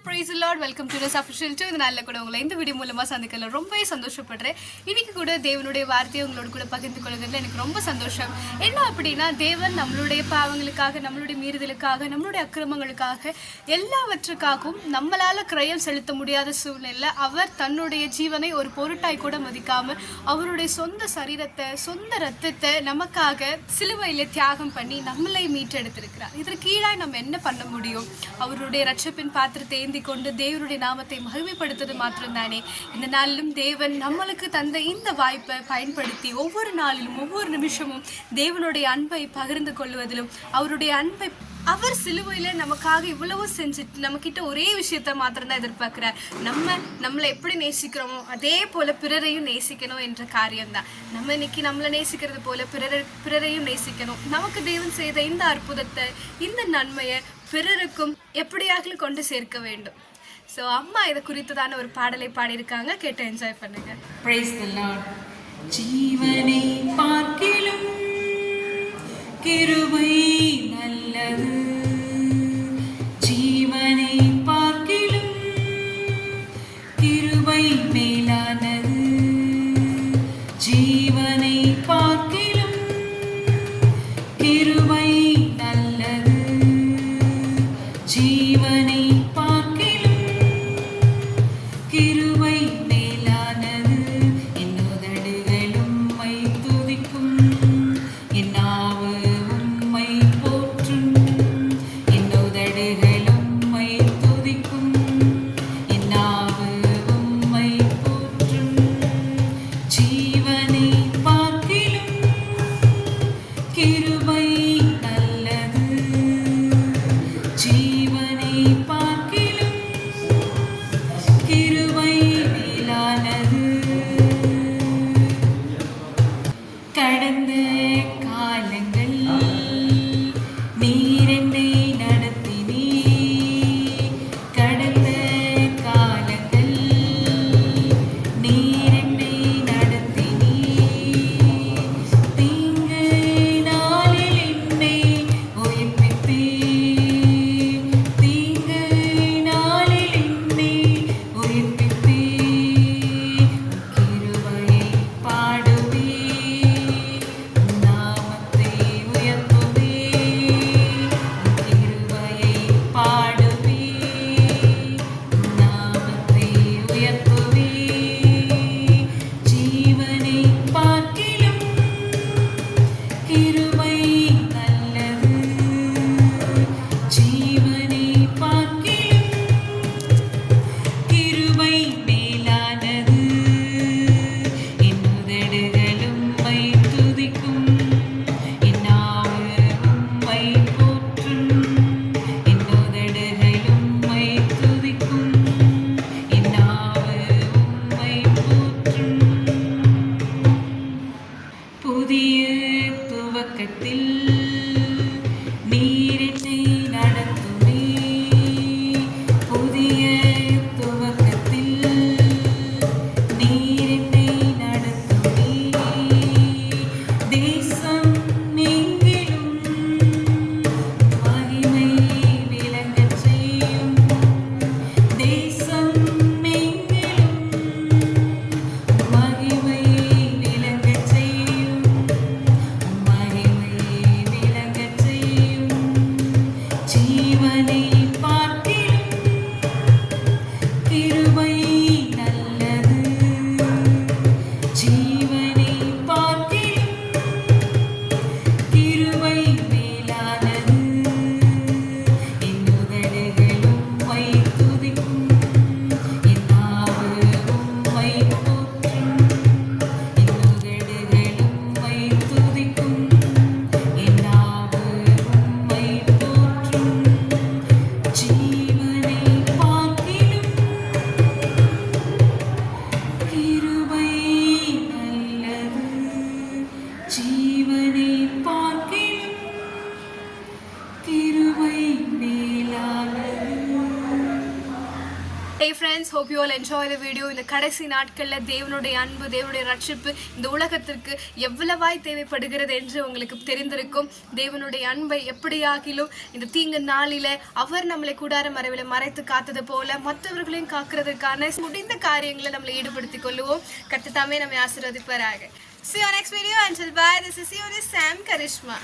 Praise the Lord. Welcome to this official to இந்த நாளில் கூட உங்களை இந்த வீடியோ மூலமாக சந்திக்கல ரொம்பவே சந்தோஷப்படுறேன். இன்னைக்கு கூட தேவனுடைய வார்த்தையை உங்களோட கூட பகிர்ந்து கொள்கிறதுல எனக்கு ரொம்ப சந்தோஷம். என்ன அப்படின்னா, தேவன் நம்மளுடைய பாவங்களுக்காக, நம்மளுடைய மீறுதலுக்காக, நம்மளுடைய அக்கிரமங்களுக்காக, எல்லாவற்றுக்காகவும் நம்மளால கிரயம் செலுத்த முடியாத சூழ்நிலை அவர் தன்னுடைய ஜீவனை ஒரு பொருட்டாய் கூட மதிக்காமல் அவருடைய சொந்த சரீரத்தை, சொந்த ரத்தத்தை நமக்காக சிலுவையில் தியாகம் பண்ணி நம்மளை மீட்டெடுத்திருக்கிறார். இதற்கு கீழாய் நம்ம என்ன பண்ண முடியும்? அவருடைய ரட்சப்பின் பாத்திரத்தை ஏந்தி கொண்டு தேவனுடைய நாமத்தை மகிமைப்படுத்துவது மாத்திரம்தானே. இந்த நாளிலும் தேவன் நம்மளுக்கு தந்த இந்த வாய்ப்பை பயன்படுத்தி ஒவ்வொரு நாளிலும் ஒவ்வொரு நிமிஷமும் தேவனுடைய அன்பை பகிர்ந்து கொள்வதிலும், அவருடைய அன்பை அவர் சிலுவையில நமக்காக இவ்வளவு செஞ்சுட்டு நம்ம கிட்ட ஒரே விஷயத்த மாத்திரம்தான் எதிர்பார்க்கிறார். நம்மளை எப்படி நேசிக்கிறோமோ அதே போல பிறரையும் நேசிக்கணும் என்ற காரியம்தான். நம்ம இன்னைக்கு நம்மளை நேசிக்கிறது போல பிறரையும் நேசிக்கணும். நமக்கு தேவன் செய்த இந்த அற்புதத்தை, இந்த நன்மையை பிறருக்கும் எப்படியாக கொண்டு சேர்க்க வேண்டும். ஸோ அம்மா இதை குறித்துதான ஒரு பாடலை பாடியிருக்காங்க, கேட்டு என்ஜாய் பண்ணுங்க. Praise the Lord. ஜீவனை பார்க்கிலும் கிருபை நல்லது, ஜீவனை பார்க்கிலும் கிருபை மேலானது, ஜீவனை பார்க்கிலும் கிருபை நல்லது, ஜீவனை பார்க்கிலும் கிருபை மேலானது. என்னுதடுகள் உம்மை துதிக்கும், என் நாவு உம்மை போற்றும். என்னுதடுகள் உம்மை துதிக்கும், என் நாவு உம்மை போற்றும். ஜீவனை பார்க்கிலும் கிருபை நல்லது, ஜீவனை பார்க்கிலும் Hey friends, hope you all enjoy the video. இந்த கடைசி நாட்களில் தேவனுடைய அன்பு, தேவனுடைய ரட்சிப்பு இந்த உலகத்திற்கு எவ்வளவாய் தேவைப்படுகிறது என்று உங்களுக்கு தெரிந்திருக்கும். தேவனுடைய அன்பை எப்படியாகிலும் இந்த தீங்கு நாளில அவர் நம்மளை கூடார மறைவில் மறைத்து காத்தது போல மற்றவர்களையும் காக்கிறதுக்கான முடிந்த காரியங்களை நம்மளை ஈடுபடுத்திக் கொள்ளுவோம். கர்த்தர் தாமே நம்மை ஆசீர்வதிப்பாராக. See you next video. Until bye. This is Sam Karishma.